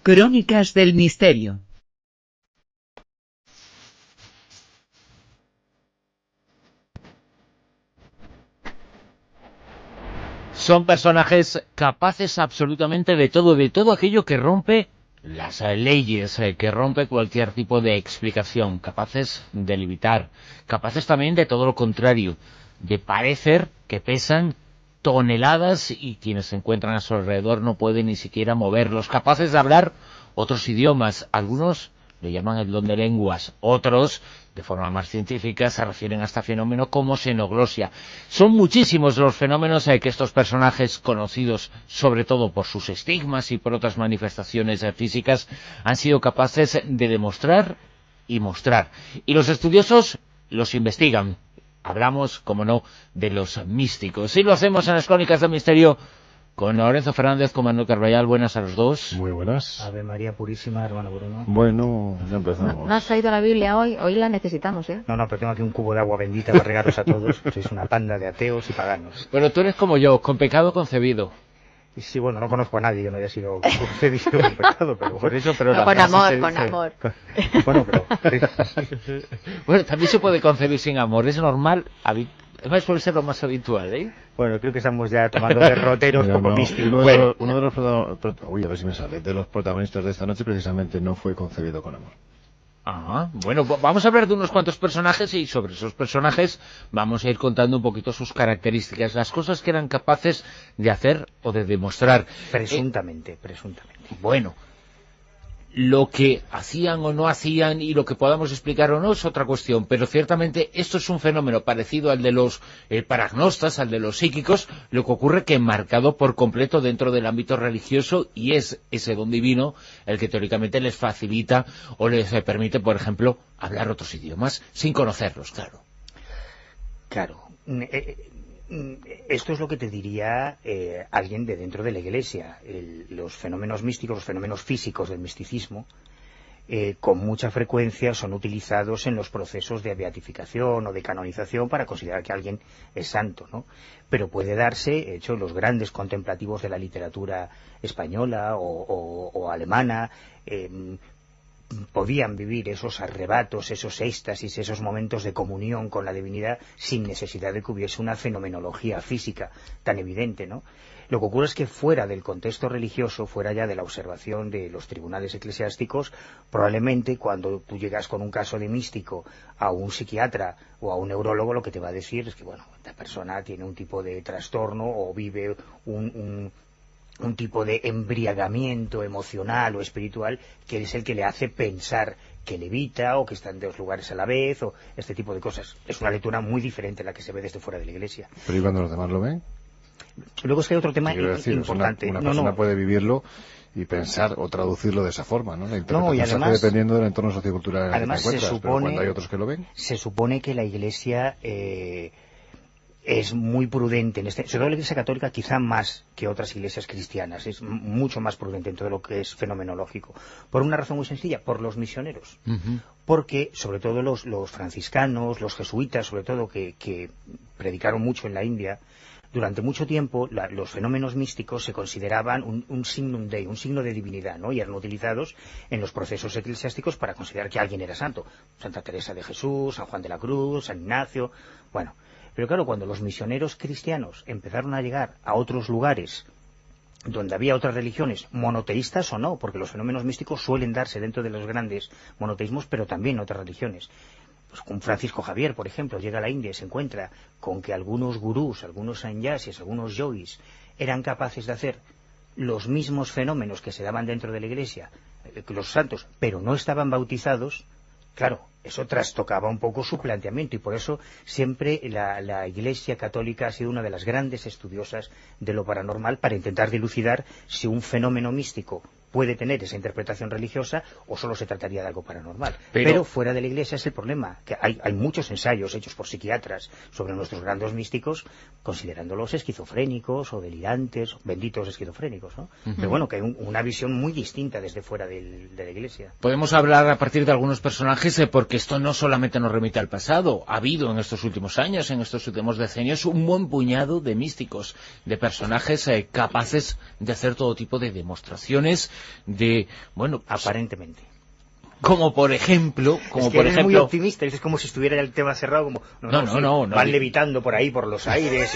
Crónicas del Misterio. Son personajes capaces absolutamente de todo aquello que rompe las leyes, que rompe cualquier tipo de explicación, capaces de levitar, capaces también de todo lo contrario, de parecer que pesan toneladas y quienes se encuentran a su alrededor no pueden ni siquiera moverlos, capaces de hablar otros idiomas, algunos le llaman el don de lenguas, otros, de forma más científica, se refieren a este fenómeno como xenoglosia. Son muchísimos los fenómenos que estos personajes, conocidos sobre todo por sus estigmas y por otras manifestaciones físicas, han sido capaces de demostrar y mostrar. Y los estudiosos los investigan. Hablamos, como no, de los místicos. Y lo hacemos en las Crónicas del Misterio con Lorenzo Fernández, con Manuel Carvallal. Buenas a los dos. Muy buenas. Ave María Purísima, hermano Bruno. Bueno, ya empezamos. ¿No has traído la Biblia hoy? Hoy la necesitamos, ¿eh? No, pero tengo aquí un cubo de agua bendita para regaros a todos. Sois una panda de ateos y paganos. Pero tú eres como yo, con pecado concebido. Y sí, bueno, no conozco a nadie que no haya sido concebido con pecado, pero por eso... Pero con amor, con amor. Bueno, pero... Bueno, también se puede concebir sin amor, es normal, además suele ser lo más habitual, ¿eh? Bueno, creo que estamos ya tomando derroteros poco místicos. Uno de los protagonistas de esta noche precisamente no fue concebido con amor. Bueno, vamos a hablar de unos cuantos personajes y sobre esos personajes vamos a ir contando un poquito sus características, las cosas que eran capaces de hacer o de demostrar. Presuntamente. Bueno, lo que hacían o no hacían y lo que podamos explicar o no es otra cuestión, pero ciertamente esto es un fenómeno parecido al de los paragnostas, al de los psíquicos, lo que ocurre que marcado por completo dentro del ámbito religioso, y es ese don divino el que teóricamente les facilita o les permite, por ejemplo, hablar otros idiomas sin conocerlos, claro. Claro. Esto es lo que te diría alguien de dentro de la Iglesia. Los fenómenos místicos, los fenómenos físicos del misticismo, con mucha frecuencia son utilizados en los procesos de beatificación o de canonización para considerar que alguien es santo, ¿no? Pero puede darse, de hecho, los grandes contemplativos de la literatura española o alemana, podían vivir esos arrebatos, esos éxtasis, esos momentos de comunión con la divinidad sin necesidad de que hubiese una fenomenología física tan evidente, ¿no? Lo que ocurre es que fuera del contexto religioso, fuera ya de la observación de los tribunales eclesiásticos, probablemente cuando tú llegas con un caso de místico a un psiquiatra o a un neurólogo, lo que te va a decir es que, bueno, esta persona tiene un tipo de trastorno o vive un tipo de embriagamiento emocional o espiritual que es el que le hace pensar que levita o que está en dos lugares a la vez o este tipo de cosas. Es una lectura muy diferente a la que se ve desde fuera de la Iglesia. ¿Pero y cuando los demás lo ven? Luego es que hay otro tema importante. Una persona puede vivirlo y pensar o traducirlo de esa forma, ¿no? La interpretación y además, se hace dependiendo del entorno sociocultural en el que te encuentras, pero cuando hay otros que lo ven... Se supone que la Iglesia... es muy prudente, sobre todo la Iglesia Católica quizá más que otras iglesias cristianas, es mucho más prudente en todo lo que es fenomenológico, por una razón muy sencilla, por los misioneros, porque sobre todo los franciscanos, los jesuitas sobre todo, que predicaron mucho en la India, durante mucho tiempo los fenómenos místicos se consideraban un signum Dei, un signo de divinidad, ¿no? Y eran utilizados en los procesos eclesiásticos para considerar que alguien era santo, Santa Teresa de Jesús, San Juan de la Cruz, San Ignacio, bueno. Pero claro, cuando los misioneros cristianos empezaron a llegar a otros lugares donde había otras religiones, monoteístas o no, porque los fenómenos místicos suelen darse dentro de los grandes monoteísmos, pero también en otras religiones. Pues con Francisco Javier, por ejemplo, llega a la India y se encuentra con que algunos gurús, algunos sannyasis, algunos yogis eran capaces de hacer los mismos fenómenos que se daban dentro de la Iglesia, los santos, pero no estaban bautizados. Claro, eso trastocaba un poco su planteamiento y por eso siempre la Iglesia Católica ha sido una de las grandes estudiosas de lo paranormal para intentar dilucidar si un fenómeno místico puede tener esa interpretación religiosa o solo se trataría de algo paranormal. Pero fuera de la Iglesia es el problema, que hay muchos ensayos hechos por psiquiatras sobre nuestros grandes místicos, considerándolos esquizofrénicos o delirantes, benditos esquizofrénicos, ¿no? Pero bueno, que hay una visión muy distinta desde fuera de la Iglesia. Podemos hablar a partir de algunos personajes porque esto no solamente nos remite al pasado, ha habido en estos últimos años, en estos últimos decenios, un buen puñado de místicos, de personajes capaces de hacer todo tipo de demostraciones de, bueno, aparentemente. Como por ejemplo, eres muy optimista, es como si estuviera el tema cerrado, como no, van levitando por ahí por los aires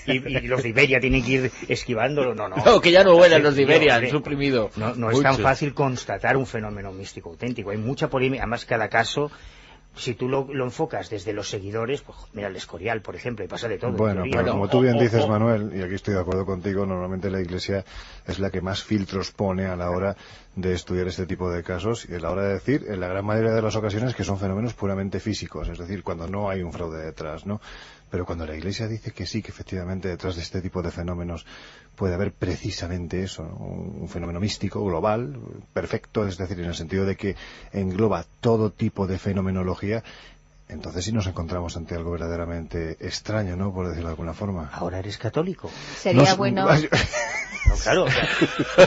y los de Iberia tienen que ir esquivándolo, no, que ya no vuelan los de Iberia, han suprimido. No es tan fácil constatar un fenómeno místico auténtico, hay mucha polémica, además cada caso, si tú lo enfocas desde los seguidores, pues mira el Escorial, por ejemplo, y pasa de todo. Bueno, pero como tú bien dices, Manuel, y aquí estoy de acuerdo contigo, normalmente la Iglesia es la que más filtros pone a la hora de estudiar este tipo de casos y a la hora de decir, en la gran mayoría de las ocasiones, que son fenómenos puramente físicos, es decir, cuando no hay un fraude detrás, ¿no? Pero cuando la Iglesia dice que sí, que efectivamente detrás de este tipo de fenómenos puede haber precisamente eso, ¿no? Un fenómeno místico, global, perfecto, es decir, en el sentido de que engloba todo tipo de fenomenología, entonces sí nos encontramos ante algo verdaderamente extraño, ¿no? Por decirlo de alguna forma. ¿Ahora eres católico? Sería bueno... No, claro,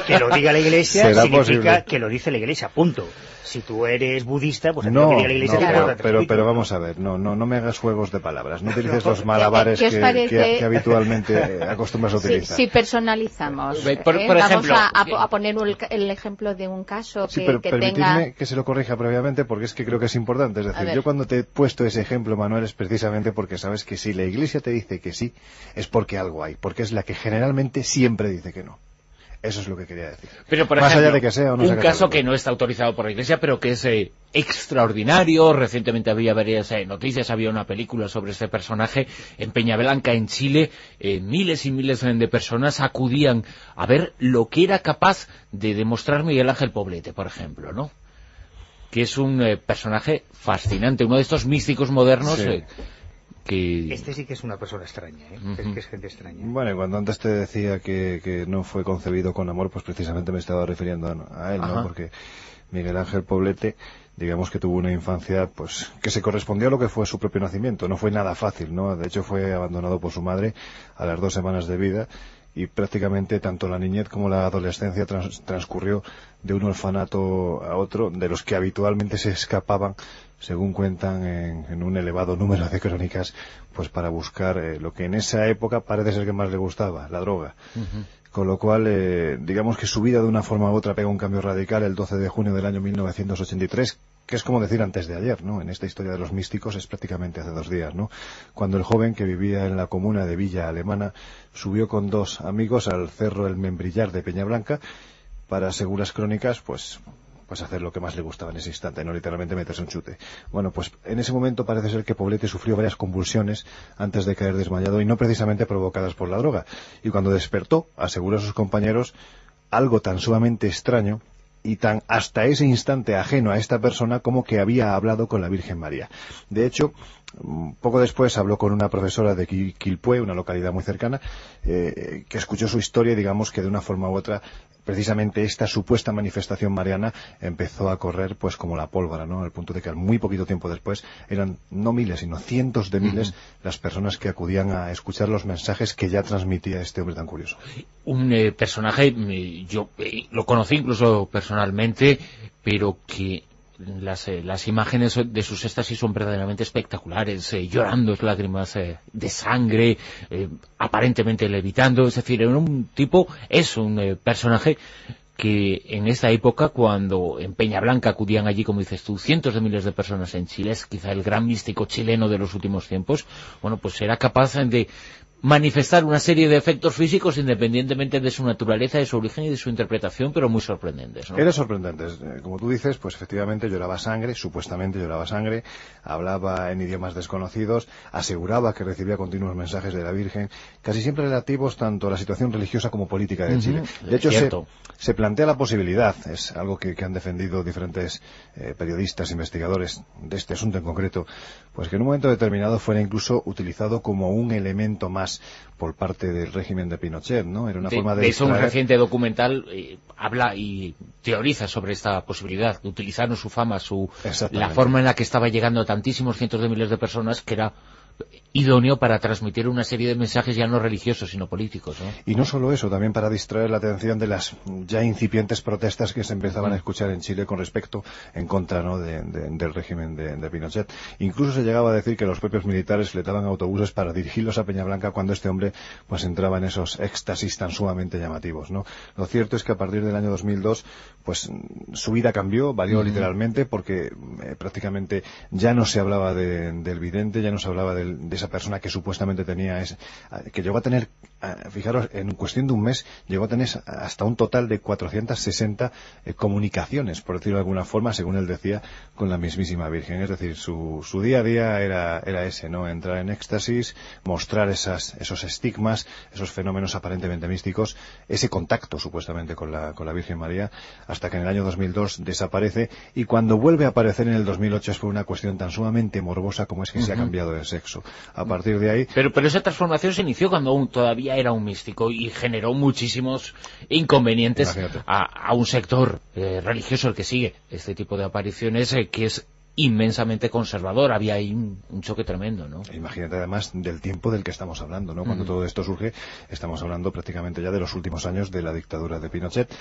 que lo diga la Iglesia significa posible que lo dice la Iglesia, punto. Si tú eres budista, pues no, lo que diga la Iglesia pero vamos a ver, no me hagas juegos de palabras, no utilices los malabares que habitualmente acostumbras a utilizar. Si personalizamos, por ejemplo, vamos a poner el ejemplo de un caso pero que permitidme tenga... que se lo corrija previamente porque es que creo que es importante, es decir, yo cuando te he puesto ese ejemplo, Manuel, es precisamente porque sabes que si la Iglesia te dice que sí, es porque algo hay, porque es la que generalmente siempre dice que no. Eso es lo que quería decir. Pero, por más ejemplo, allá de que sea o no sea un caso que no está autorizado por la Iglesia, pero que es extraordinario. Recientemente había varias noticias, había una película sobre este personaje en Peñablanca, en Chile. Miles y miles de personas acudían a ver lo que era capaz de demostrar Miguel Ángel Poblete, por ejemplo, ¿no? Que es un personaje fascinante, uno de estos místicos modernos... Sí. Este sí que es una persona extraña, que es gente extraña. Bueno, y cuando antes te decía que no fue concebido con amor, pues precisamente me estaba refiriendo a él, ¿no? Porque Miguel Ángel Poblete, digamos que tuvo una infancia pues que se correspondió a lo que fue su propio nacimiento. No fue nada fácil, ¿no? De hecho fue abandonado por su madre a las 2 semanas de vida y prácticamente tanto la niñez como la adolescencia transcurrió de un orfanato a otro, de los que habitualmente se escapaban, según cuentan en un elevado número de crónicas, pues para buscar lo que en esa época parece ser que más le gustaba, la droga. Con lo cual, digamos que su vida de una forma u otra pega un cambio radical el 12 de junio del año 1983, que es como decir antes de ayer, ¿no? En esta historia de los místicos es prácticamente hace 2 días, ¿no? Cuando el joven que vivía en la comuna de Villa Alemana subió con 2 amigos al cerro El Membrillar de Peñablanca para, según las crónicas, pues hacer lo que más le gustaba en ese instante, no literalmente meterse un chute. Bueno, pues en ese momento parece ser que Poblete sufrió varias convulsiones antes de caer desmayado y no precisamente provocadas por la droga. Y cuando despertó, aseguró a sus compañeros algo tan sumamente extraño y tan hasta ese instante ajeno a esta persona como que había hablado con la Virgen María. De hecho, poco después habló con una profesora de Quilpué, una localidad muy cercana, que escuchó su historia y digamos que de una forma u otra precisamente esta supuesta manifestación mariana empezó a correr pues como la pólvora, ¿no? Al punto de que al muy poquito tiempo después eran no miles, sino cientos de miles las personas que acudían a escuchar los mensajes que ya transmitía este hombre tan curioso. Un personaje, yo lo conocí incluso personalmente, pero que las imágenes de sus éxtasis son verdaderamente espectaculares, llorando lágrimas de sangre, aparentemente levitando, es decir, es un personaje que en esta época, cuando en Peñablanca acudían allí, como dices tú, cientos de miles de personas en Chile, es quizá el gran místico chileno de los últimos tiempos, bueno, pues era capaz de manifestar una serie de efectos físicos independientemente de su naturaleza, de su origen y de su interpretación, pero muy sorprendentes, ¿no? Era sorprendente. Como tú dices, pues efectivamente lloraba sangre, supuestamente lloraba sangre, hablaba en idiomas desconocidos, aseguraba que recibía continuos mensajes de la Virgen, casi siempre relativos tanto a la situación religiosa como política de Chile. De hecho, se plantea la posibilidad, es algo que han defendido diferentes periodistas, investigadores de este asunto en concreto, pues que en un momento determinado fuera incluso utilizado como un elemento más por parte del régimen de Pinochet, ¿no? Era una forma de eso un reciente documental habla y teoriza sobre esta posibilidad de utilizar su fama, la forma en la que estaba llegando a tantísimos cientos de miles de personas, que era idóneo para transmitir una serie de mensajes ya no religiosos, sino políticos, ¿no? Y no solo eso, también para distraer la atención de las ya incipientes protestas que se empezaban a escuchar en Chile con respecto, en contra, ¿no?, del régimen de Pinochet. Incluso se llegaba a decir que los propios militares fletaban autobuses para dirigirlos a Peñablanca cuando este hombre pues entraba en esos éxtasis tan sumamente llamativos, ¿no? Lo cierto es que a partir del año 2002 pues su vida cambió, varió literalmente, porque prácticamente ya no se hablaba del vidente, ya no se hablaba de esa persona que supuestamente tenía, que llegó a tener, fijaros, en cuestión de un mes, llegó a tener hasta un total de 460 comunicaciones, por decirlo de alguna forma, según él decía, con la mismísima Virgen. Es decir, su día a día era ese, ¿no? Entrar en éxtasis, mostrar esos estigmas, esos fenómenos aparentemente místicos, ese contacto supuestamente con la Virgen María, hasta que en el año 2002 desaparece, y cuando vuelve a aparecer en el 2008 es por una cuestión tan sumamente morbosa como es que se ha cambiado de sexo. A partir de ahí... Pero esa transformación se inició cuando aún todavía era un místico y generó muchísimos inconvenientes a un sector religioso el que sigue este tipo de apariciones, que es inmensamente conservador. Había ahí un choque tremendo, ¿no? Imagínate además del tiempo del que estamos hablando, ¿no? Cuando todo esto surge, estamos hablando prácticamente ya de los últimos años de la dictadura de Pinochet,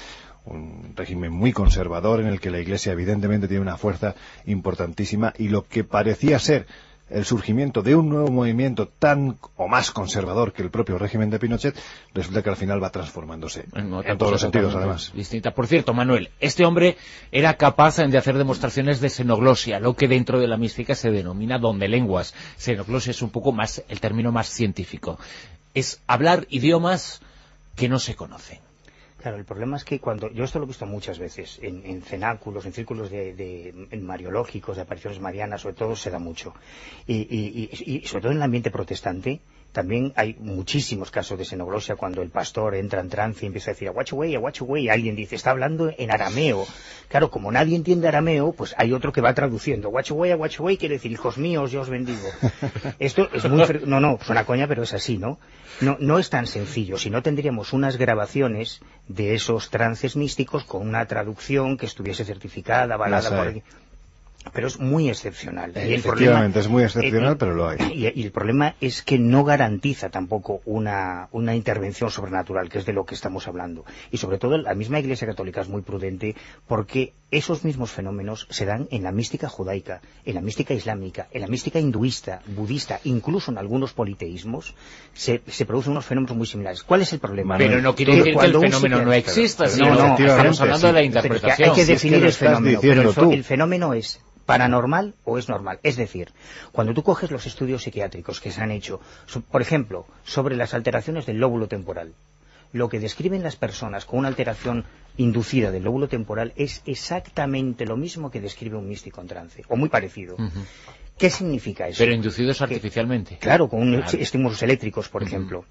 un régimen muy conservador en el que la Iglesia evidentemente tiene una fuerza importantísima, y lo que parecía ser el surgimiento de un nuevo movimiento tan o más conservador que el propio régimen de Pinochet, resulta que al final va transformándose en todos los sentidos, además. Distinta. Por cierto, Manuel, este hombre era capaz de hacer demostraciones de xenoglosia, lo que dentro de la mística se denomina don de lenguas. Xenoglosia es un poco más el término más científico. Es hablar idiomas que no se conocen. Claro, el problema es que yo esto lo he visto muchas veces, en cenáculos, en círculos en mariológicos, de apariciones marianas, sobre todo se da mucho. Y sobre todo en el ambiente protestante, también hay muchísimos casos de xenoglosia cuando el pastor entra en trance y empieza a decir aguacheway, y alguien dice, está hablando en arameo. Claro, como nadie entiende arameo, pues hay otro que va traduciendo. Aguacheway quiere decir, hijos míos, yo os bendigo. Esto es muy... No, suena coña, pero es así, ¿no? No es tan sencillo, si no tendríamos unas grabaciones de esos trances místicos con una traducción que estuviese certificada, avalada por... Pero es muy excepcional. Efectivamente, es muy excepcional, pero lo hay. Y el problema es que no garantiza tampoco una intervención sobrenatural, que es de lo que estamos hablando. Y sobre todo la misma Iglesia Católica es muy prudente, porque esos mismos fenómenos se dan en la mística judaica, en la mística islámica, en la mística hinduista, budista, incluso en algunos politeísmos, se producen unos fenómenos muy similares. ¿Cuál es el problema? Pero no quiere decir que el fenómeno no exista, sino estamos hablando de la interpretación. Hay que definir el fenómeno, pero el fenómeno es paranormal o es normal. Es decir, cuando tú coges los estudios psiquiátricos que se han hecho, por ejemplo, sobre las alteraciones del lóbulo temporal, lo que describen las personas con una alteración inducida del lóbulo temporal es exactamente lo mismo que describe un místico en trance, o muy parecido. ¿Qué significa eso? Pero inducidos artificialmente. Claro, con estímulos eléctricos, por ejemplo.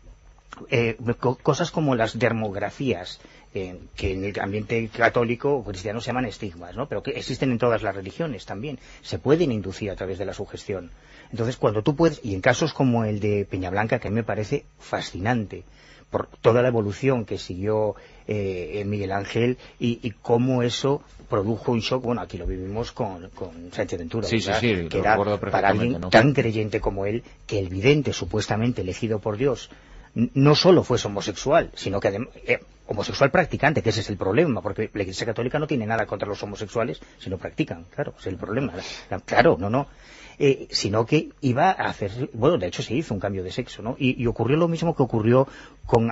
Cosas como las dermografías, que en el ambiente católico o cristiano se llaman estigmas, ¿no? Pero que existen en todas las religiones también, se pueden inducir a través de la sugestión. Entonces, cuando tú puedes, y en casos como el de Peñablanca, que a mí me parece fascinante, por toda la evolución que siguió Miguel Ángel y cómo eso produjo un shock. Bueno, aquí lo vivimos con Sánchez Ventura, sí, que era para alguien tan creyente como él, que el vidente supuestamente elegido por Dios no solo fuese homosexual, sino que además homosexual practicante, que ese es el problema, porque la Iglesia Católica no tiene nada contra los homosexuales si no practican, claro, ese es el problema. Claro, sino que iba a hacer, bueno, de hecho se hizo un cambio de sexo, ¿no? Y ocurrió lo mismo que ocurrió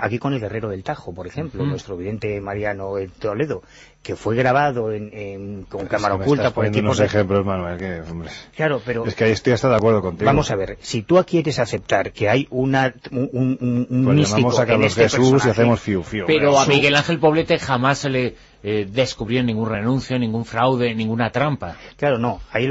aquí con el Guerrero del Tajo, por ejemplo, nuestro vidente Mariano Toledo, que fue grabado con cámara oculta por equipos de... ejemplos, Manuel, hombre. Claro, pero... Es que ahí estoy hasta de acuerdo contigo. Vamos a ver, si tú quieres aceptar que hay un pues místico llamamos a Carlos Jesús personaje, y hacemos fiu. Pero a Miguel Ángel Poblete jamás se le descubrió ningún renuncio, ningún fraude, ninguna trampa. Claro, no. Ahí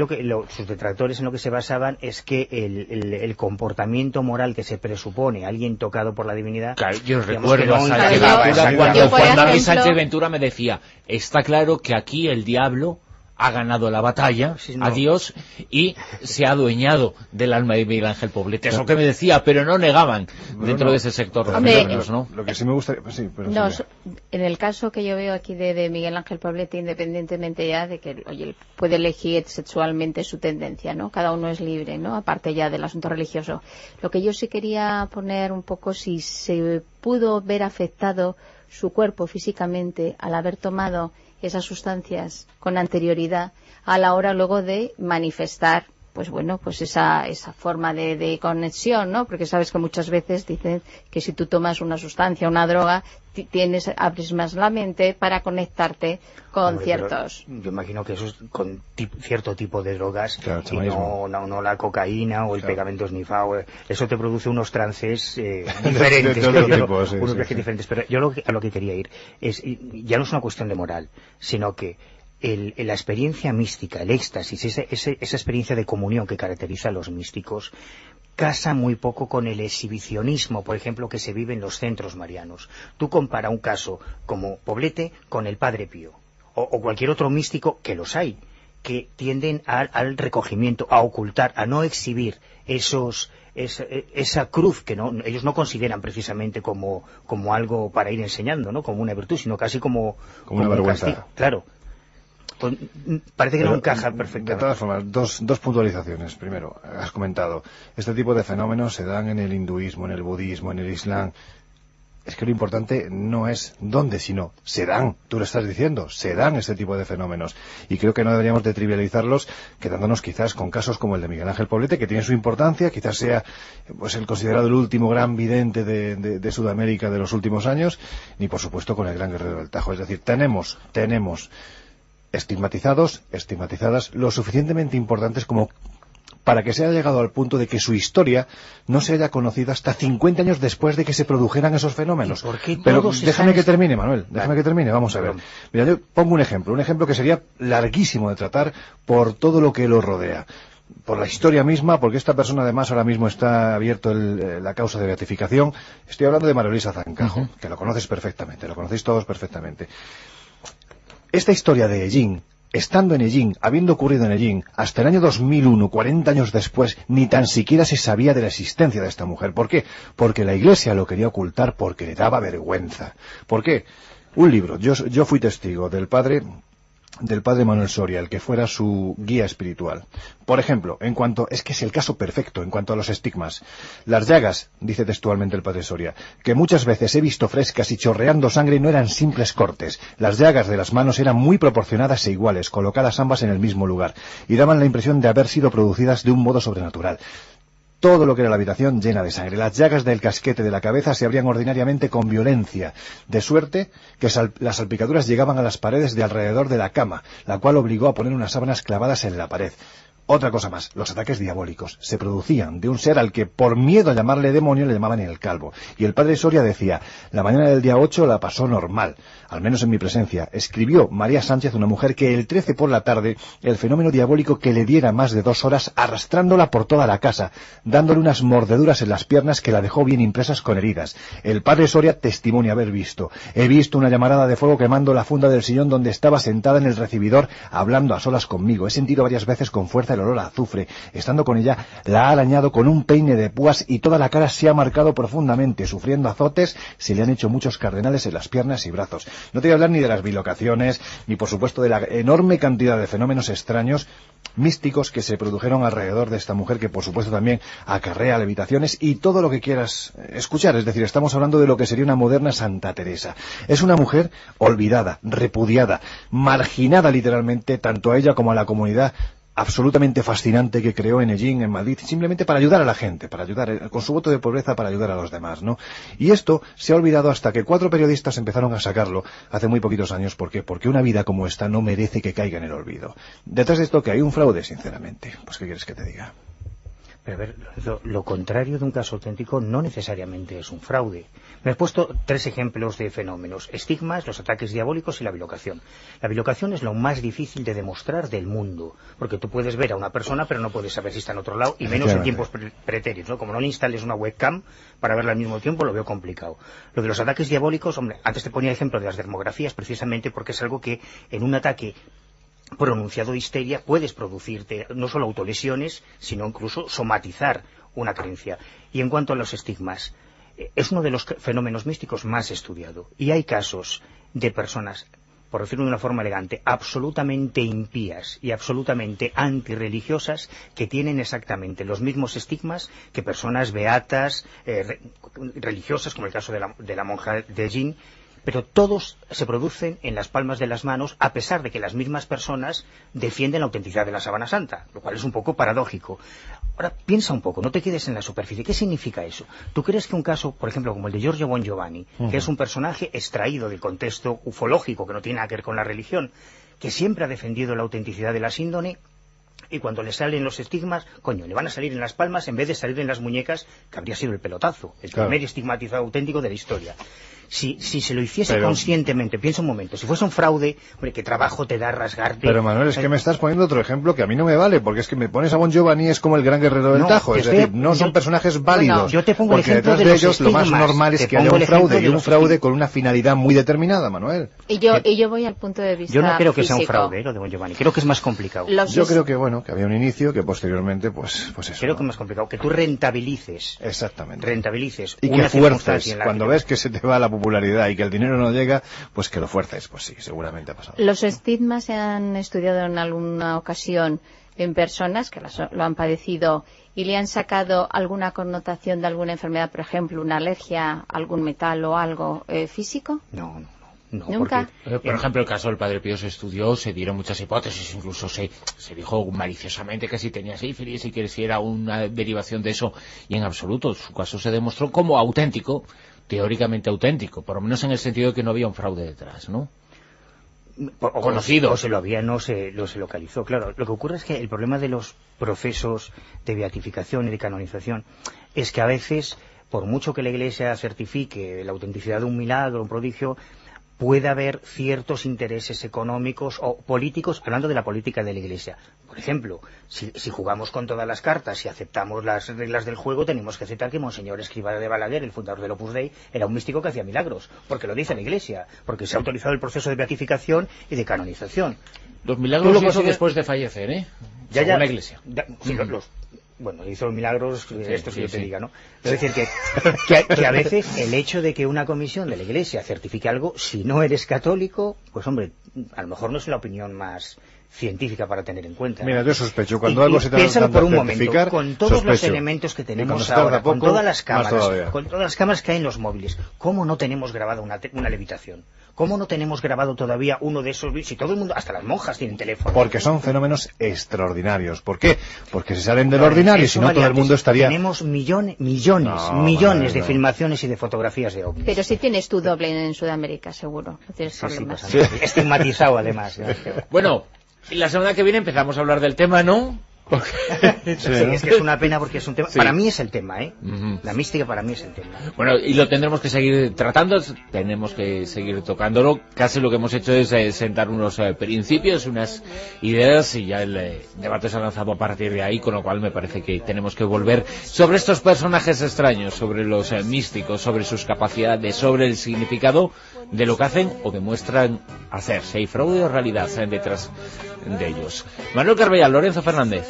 sus detractores en lo que se basaban es que el comportamiento moral que se presupone alguien tocado por la divinidad... Claro, yo recuerdo a Sánchez Ventura cuando a mí Sánchez Ventura me decía, está claro que aquí el diablo ha ganado la batalla, Sí, no. adiós, y se ha adueñado del alma de Miguel Ángel Poblete. Es lo que me decía, pero no negaban dentro de ese sector los Hombre, fenómenos, ¿no? Lo que sí me gustaría... Sí, pero No, sí, en el caso que yo veo aquí de Miguel Ángel Poblete, independientemente ya de que, oye, él puede elegir sexualmente su tendencia, ¿no? Cada uno es libre, ¿no? Aparte ya del asunto religioso. Lo que yo sí quería poner un poco, si se pudo ver afectado su cuerpo físicamente al haber tomado esas sustancias con anterioridad a la hora luego de manifestar pues bueno, pues esa forma de conexión, ¿no? Porque sabes que muchas veces dicen que si tú tomas una sustancia, una droga, abres más la mente para conectarte con ciertos... Yo imagino que eso es con cierto tipo de drogas, claro, y no la cocaína o el pegamento snifado. Eso te produce unos trances diferentes. de otro tipo, sí, unos sí, sí. diferentes. Pero yo a lo que quería ir es, ya no es una cuestión de moral, sino que la experiencia mística, el éxtasis, esa experiencia de comunión que caracteriza a los místicos, casa muy poco con el exhibicionismo, por ejemplo, que se vive en los centros marianos. Tú compara un caso como Poblete con el Padre Pío, o cualquier otro místico, que los hay, que tienden al recogimiento, a ocultar, a no exhibir esa cruz que ellos no consideran precisamente como algo para ir enseñando, ¿no? Como una virtud, sino casi como una vergüenza. castigo. Claro. Pues, parece que no encaja perfectamente. De todas formas, dos puntualizaciones. Primero, has comentado, este tipo de fenómenos se dan en el hinduismo, en el budismo, en el islam. Es que lo importante no es dónde, sino se dan. Tú lo estás diciendo, se dan este tipo de fenómenos. Y creo que no deberíamos de trivializarlos, quedándonos quizás con casos como el de Miguel Ángel Poblete, que tiene su importancia, quizás sea pues el considerado el último gran vidente de Sudamérica de los últimos años, ni por supuesto con el gran guerrero del Tajo. Es decir, tenemos estigmatizadas, lo suficientemente importantes como para que se haya llegado al punto de que su historia no se haya conocido hasta 50 años después de que se produjeran esos fenómenos. Pero déjame que termine, Manuel, déjame que termine, vamos a ver. Mira, yo pongo un ejemplo que sería larguísimo de tratar por todo lo que lo rodea. Por la historia misma, porque esta persona además ahora mismo está abierto la causa de beatificación. Estoy hablando de María Luisa Zancajo, que lo conoces perfectamente, lo conocéis todos perfectamente. Esta historia de Hellín, estando en Hellín, habiendo ocurrido en Hellín, hasta el año 2001, 40 años después, ni tan siquiera se sabía de la existencia de esta mujer. ¿Por qué? Porque la Iglesia lo quería ocultar porque le daba vergüenza. ¿Por qué? Un libro. Yo fui testigo del padre Manuel Soria, el que fuera su guía espiritual. Por ejemplo, es que es el caso perfecto en cuanto a los estigmas. Las llagas, dice textualmente el padre Soria, que muchas veces he visto frescas y chorreando sangre, no eran simples cortes. Las llagas de las manos eran muy proporcionadas e iguales, colocadas ambas en el mismo lugar, y daban la impresión de haber sido producidas de un modo sobrenatural. Todo lo que era la habitación llena de sangre. Las llagas del casquete de la cabeza se abrían ordinariamente con violencia, de suerte que las salpicaduras llegaban a las paredes de alrededor de la cama, la cual obligó a poner unas sábanas clavadas en la pared. Otra cosa más, los ataques diabólicos se producían de un ser al que por miedo a llamarle demonio le llamaban el calvo. Y el padre Soria decía, la mañana del día 8 la pasó normal, al menos en mi presencia. Escribió María Sánchez, una mujer, que el 13 por la tarde el fenómeno diabólico que le diera más de 2 horas arrastrándola por toda la casa, dándole unas mordeduras en las piernas que la dejó bien impresas con heridas. El padre Soria testimonia haber visto. He visto una llamarada de fuego quemando la funda del sillón donde estaba sentada en el recibidor hablando a solas conmigo. He sentido varias veces con fuerza el olor a azufre. Estando con ella, la ha arañado con un peine de púas y toda la cara se ha marcado profundamente. Sufriendo azotes, se le han hecho muchos cardenales en las piernas y brazos. No te voy a hablar ni de las bilocaciones, ni por supuesto de la enorme cantidad de fenómenos extraños místicos que se produjeron alrededor de esta mujer, que por supuesto también acarrea levitaciones y todo lo que quieras escuchar. Es decir, estamos hablando de lo que sería una moderna Santa Teresa. Es una mujer olvidada, repudiada, marginada literalmente, tanto a ella como a la comunidad absolutamente fascinante que creó en Hellín, en Madrid, simplemente para ayudar a la gente, para ayudar, con su voto de pobreza, para ayudar a los demás, ¿no? Y esto se ha olvidado hasta que 4 periodistas empezaron a sacarlo hace muy poquitos años. ¿Por qué? Porque una vida como esta no merece que caiga en el olvido. Detrás de esto que hay un fraude, sinceramente. Pues ¿qué quieres que te diga? Pero a ver, lo contrario de un caso auténtico no necesariamente es un fraude. Me he puesto 3 ejemplos de fenómenos: estigmas, los ataques diabólicos y la bilocación. La bilocación es lo más difícil de demostrar del mundo, porque tú puedes ver a una persona pero no puedes saber si está en otro lado, y menos en tiempos pretéritos, ¿no? Como no le instales una webcam para verla al mismo tiempo, lo veo complicado. Lo de los ataques diabólicos, hombre, antes te ponía el ejemplo de las dermografías, precisamente porque es algo que en un ataque pronunciado de histeria, puedes producirte no solo autolesiones, sino incluso somatizar una creencia. Y en cuanto a los estigmas, es uno de los fenómenos místicos más estudiado. Y hay casos de personas, por decirlo de una forma elegante, absolutamente impías y absolutamente antirreligiosas, que tienen exactamente los mismos estigmas que personas beatas, religiosas, como el caso de la monja de Jin, pero todos se producen en las palmas de las manos, a pesar de que las mismas personas defienden la autenticidad de la sábana santa, lo cual es un poco paradójico. Ahora, piensa un poco, no te quedes en la superficie. ¿Qué significa eso? ¿Tú crees que un caso, por ejemplo, como el de Giorgio Bon Giovanni, que es un personaje extraído del contexto ufológico, que no tiene nada que ver con la religión, que siempre ha defendido la autenticidad de la síndone, y cuando le salen los estigmas, coño, le van a salir en las palmas en vez de salir en las muñecas, que habría sido el pelotazo, el primer estigmatizado auténtico de la historia? Si se lo hiciese conscientemente, piensa un momento, si fuese un fraude, hombre, qué trabajo te da rasgarte. Pero Manuel, es que me estás poniendo otro ejemplo que a mí no me vale, porque es que me pones a Bon Giovanni es como el gran guerrero del Tajo, es decir, no son personajes válidos. Bueno, yo te pongo porque el ejemplo detrás de de los ellos lo más normal es que haya un fraude, y un fraude con una finalidad muy determinada, Manuel. Y yo voy al punto de vista Yo no creo que físico. sea un fraude, lo de Bon Giovanni, creo que es más complicado. Yo creo que, bueno, que había un inicio, que posteriormente, pues eso. Creo que es más complicado, que tú rentabilices. Exactamente. Rentabilices. Y que fuerces, cuando ves que se te va la popularidad y que el dinero no llega, pues que lo fuerces. Pues sí, seguramente ha pasado. Los estigmas se han estudiado en alguna ocasión en personas que lo han padecido y le han sacado alguna connotación de alguna enfermedad, por ejemplo, una alergia, algún metal o algo físico. No, ¿Nunca? Por ejemplo, el caso del Padre Pío se estudió, se dieron muchas hipótesis, incluso se dijo maliciosamente que si tenía sífilis y que si era una derivación de eso, y en absoluto, su caso se demostró como auténtico, teóricamente auténtico, por lo menos en el sentido de que no había un fraude detrás, ¿no? Conocido. O se lo había, no se localizó. Claro, lo que ocurre es que el problema de los procesos de beatificación y de canonización es que a veces, por mucho que la Iglesia certifique la autenticidad de un milagro, un prodigio, puede haber ciertos intereses económicos o políticos, hablando de la política de la Iglesia. Por ejemplo, si jugamos con todas las cartas y aceptamos las reglas del juego, tenemos que aceptar que Monseñor Escrivá de Balaguer, el fundador del Opus Dei, era un místico que hacía milagros, porque lo dice la Iglesia, porque se ha autorizado el proceso de beatificación y de canonización. Los milagros lo hizo después de fallecer, ¿eh? Según la Iglesia. Bueno, hizo milagros, esto sí yo te diga, ¿no? Es decir, que a veces el hecho de que una comisión de la Iglesia certifique algo, si no eres católico, pues hombre, a lo mejor no es la opinión más científica para tener en cuenta. Mira, yo sospecho, cuando algo se trata de por un momento, con todos los elementos que tenemos ahora, con todas las cámaras que hay en los móviles, ¿cómo no tenemos grabada una levitación? ¿Cómo no tenemos grabado todavía uno de esos vídeos? Si todo el mundo, hasta las monjas tienen teléfono. Porque son fenómenos extraordinarios. ¿Por qué? Porque se salen del ordinario, si no todo el mundo estaría... Tenemos millones de filmaciones y de fotografías de ovnis. Pero si tienes tu doble en Sudamérica, seguro. No tienes problemas. Estigmatizado, además. Bueno, y la semana que viene empezamos a hablar del tema, ¿no? Sí, es que es una pena porque es un tema... Sí. Para mí es el tema, ¿eh? La mística para mí es el tema. Bueno, y lo tendremos que seguir tratando, tenemos que seguir tocándolo. Casi lo que hemos hecho es sentar unos principios, unas ideas, y ya el debate se ha lanzado a partir de ahí, con lo cual me parece que tenemos que volver sobre estos personajes extraños, sobre los místicos, sobre sus capacidades, sobre el significado de lo que hacen o demuestran hacer, si hay fraude o realidad detrás de ellos. Manuel Carbellal, Lorenzo Fernández,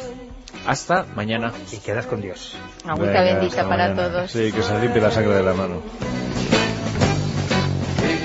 hasta mañana. Y quedas con Dios. Agüita bendita para todos. Sí, que se limpie la sangre de la mano.